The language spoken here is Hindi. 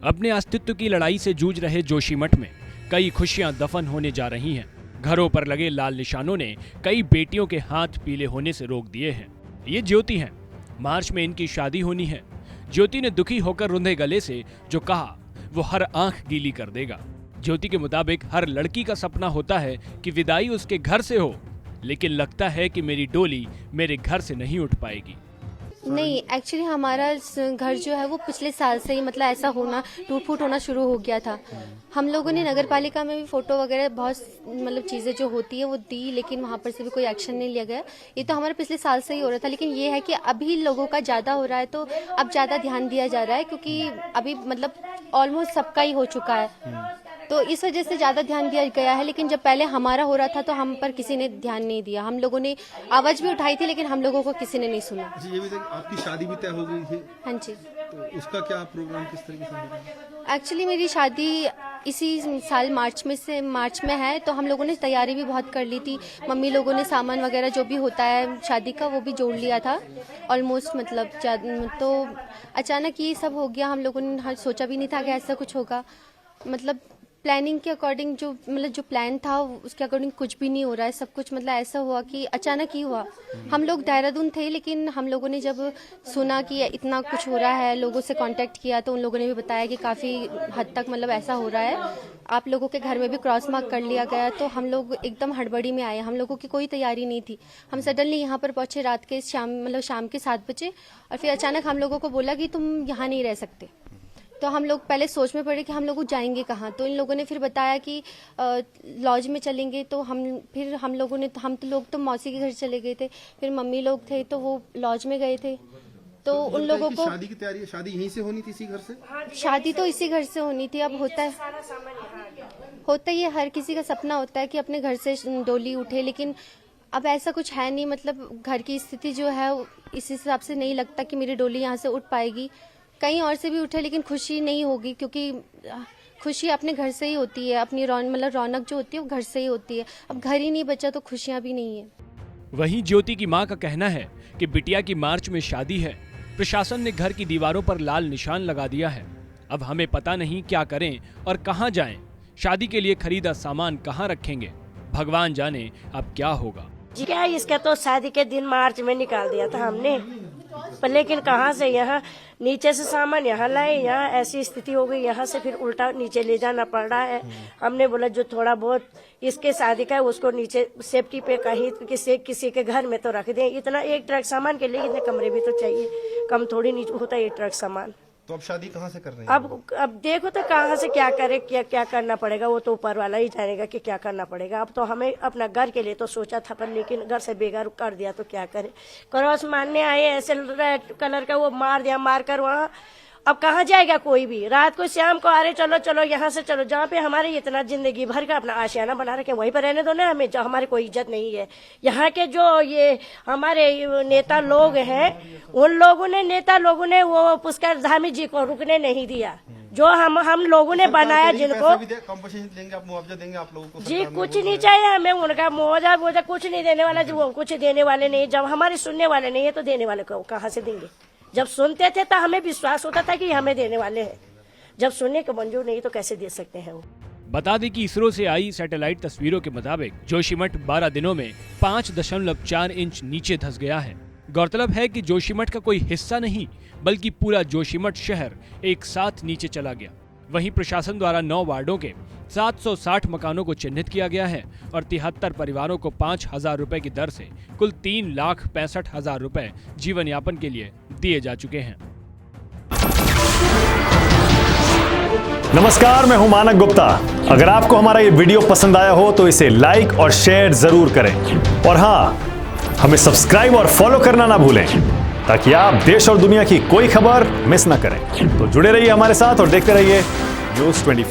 अपने अस्तित्व की लड़ाई से जूझ रहे जोशीमठ में कई खुशियां दफन होने जा रही हैं। घरों पर लगे लाल निशानों ने कई बेटियों के हाथ पीले होने से रोक दिए हैं। ये ज्योति हैं। मार्च में इनकी शादी होनी है। ज्योति ने दुखी होकर रुंधे गले से जो कहा वो हर आंख गीली कर देगा। ज्योति के मुताबिक हर लड़की का सपना होता है कि विदाई उसके घर से हो, लेकिन लगता है कि मेरी डोली मेरे घर से नहीं उठ पाएगी। नहीं, एक्चुअली हमारा घर जो है वो पिछले साल से ही मतलब ऐसा होना टूट फूट होना शुरू हो गया था। हम लोगों ने नगर पालिका में भी फोटो वगैरह बहुत मतलब चीज़ें जो होती है वो दी, लेकिन वहाँ पर से भी कोई एक्शन नहीं लिया गया। ये तो हमारे पिछले साल से ही हो रहा था, लेकिन ये है कि अभी लोगों का ज़्यादा हो रहा है तो अब ज़्यादा ध्यान दिया जा रहा है, क्योंकि अभी मतलब ऑलमोस्ट सबका ही हो चुका है, तो इस वजह से ज़्यादा ध्यान दिया गया है। लेकिन जब पहले हमारा हो रहा था तो हम पर किसी ने ध्यान नहीं दिया। हम लोगों ने आवाज़ भी उठाई थी, लेकिन हम लोगों को किसी ने नहीं सुना। ये भी आपकी शादी भी तय हो गई थी? हाँ जी। तो उसका क्या प्रोग्राम किस तरीके से हो रहा है? एक्चुअली मेरी शादी इसी साल मार्च में है, तो हम लोगों ने तैयारी भी बहुत कर ली थी। मम्मी लोगों ने सामान वगैरह जो भी होता है शादी का वो भी जोड़ लिया था ऑलमोस्ट, मतलब तो अचानक ये सब हो गया। हम लोगों ने सोचा भी नहीं था कि ऐसा कुछ होगा। मतलब प्लानिंग के अकॉर्डिंग जो प्लान था उसके अकॉर्डिंग कुछ भी नहीं हो रहा है। सब कुछ मतलब ऐसा हुआ कि अचानक ही हुआ। हम लोग देहरादून थे, लेकिन हम लोगों ने जब सुना कि इतना कुछ हो रहा है, लोगों से कांटेक्ट किया तो उन लोगों ने भी बताया कि काफ़ी हद तक मतलब ऐसा हो रहा है। आप लोगों के घर में भी क्रॉस मार्क कर लिया गया, तो हम लोग एकदम हड़बड़ी में आए। हम लोगों की कोई तैयारी नहीं थी। हम सडनली यहाँ पर पहुँचे रात के शाम के 7 बजे, और फिर अचानक हम लोगों को बोला कि तुम यहाँ नहीं रह सकते। तो हम लोग पहले सोच में पड़े कि हम लोग जाएंगे कहाँ। तो इन लोगों ने फिर बताया कि लॉज में चलेंगे। तो हम लोग तो मौसी के घर चले गए थे। फिर मम्मी लोग थे तो वो लॉज में गए थे। तो उन लोगों को शादी की तैयारी, शादी यहीं से होनी थी, इसी घर से? शादी तो इसी घर से होनी थी। अब होता ही है, हर किसी का सपना होता है कि अपने घर से डोली उठे, लेकिन अब ऐसा कुछ है नहीं। मतलब घर की स्थिति जो है इस हिसाब से नहीं लगता कि मेरी डोली यहाँ से उठ पाएगी। कहीं और से भी उठे लेकिन खुशी नहीं होगी, क्योंकि खुशी अपने घर से ही होती है। अपनी रौनक जो होती है वो घर से ही होती है। अब घर ही नहीं बचा तो खुशियाँ भी नहीं है। वहीं ज्योति की मां का कहना है कि बिटिया की मार्च में शादी है। प्रशासन ने घर की दीवारों पर लाल निशान लगा दिया है। अब हमें पता नहीं क्या करें और कहां जाएं। शादी के लिए खरीदा सामान कहां रखेंगे, भगवान जाने अब क्या होगा। जी क्या, इसका तो शादी के दिन मार्च में निकाल दिया था हमने, पर लेकिन कहाँ से यहाँ नीचे से सामान यहाँ लाए, यहाँ ऐसी स्थिति हो गई, यहाँ से फिर उल्टा नीचे ले जाना पड़ रहा है। हमने बोला जो थोड़ा बहुत इसके शादी का है उसको नीचे सेफ्टी पे कहीं किसी के घर में तो रख दें। इतना एक ट्रक सामान के लिए इतने कमरे भी तो चाहिए, कम थोड़ी नीचे होता है एक ट्रक सामान। तो अब शादी कहाँ से कर रहे हैं? अब देखो तो कहाँ से क्या करे, क्या करना पड़ेगा, वो तो ऊपर वाला ही जानेगा कि क्या करना पड़ेगा। अब तो हमें अपना घर के लिए तो सोचा था, पर लेकिन घर से बेघर कर दिया तो क्या करे। क्रॉस मारने आए ऐसे रेड कलर का वो मार दिया, मार कर वहाँ अब कहाँ जाएगा कोई भी। रात को शाम को आ रहे चलो यहाँ से चलो, जहाँ पे हमारे इतना जिंदगी भर का अपना आशियाना बना रखे वहीं पर रहने दो ना। हमें जो हमारी कोई इज्जत नहीं है। यहाँ के जो ये हमारे नेता लोग हैं, उन नेता लोगों ने वो पुष्कर धामी जी को रुकने नहीं दिया। जो हम लोगों ने बनाया, जिनको कंपनसेशन देंगे, आप मुआवजा देंगे आप लोगों को? जी कुछ नहीं चाहिए हमें उनका मुआवजा कुछ नहीं देने वाला। जो वो कुछ देने वाले नहीं, जब हमारे सुनने वाले नहीं है तो देने वाले को कहाँ से देंगे। जब सुनते थे तो हमें विश्वास होता था कि हमें देने वाले हैं, जब सुनने को मंजूर नहीं तो कैसे दे सकते हैं वो। बता दें कि इसरो से आई सैटेलाइट तस्वीरों के मुताबिक जोशीमठ 12 दिनों में 5.4 इंच नीचे धंस गया है। गौरतलब है कि जोशीमठ का कोई हिस्सा नहीं बल्कि पूरा जोशीमठ शहर एक साथ नीचे चला गया। वहीं प्रशासन द्वारा 9 वार्डों के 760 मकानों को चिन्हित किया गया है और 73 परिवारों को 5,000 रुपए की दर से कुल 3,65,000 रुपए जीवन यापन के लिए दिए जा चुके हैं। नमस्कार, मैं हूं मानक गुप्ता। अगर आपको हमारा ये वीडियो पसंद आया हो तो इसे लाइक और शेयर जरूर करें, और हाँ, हमें सब्सक्राइब और फॉलो करना ना भूलें ताकि आप देश और दुनिया की कोई खबर मिस ना करें। तो जुड़े रहिए हमारे साथ और देखते रहिए न्यूज़ 24।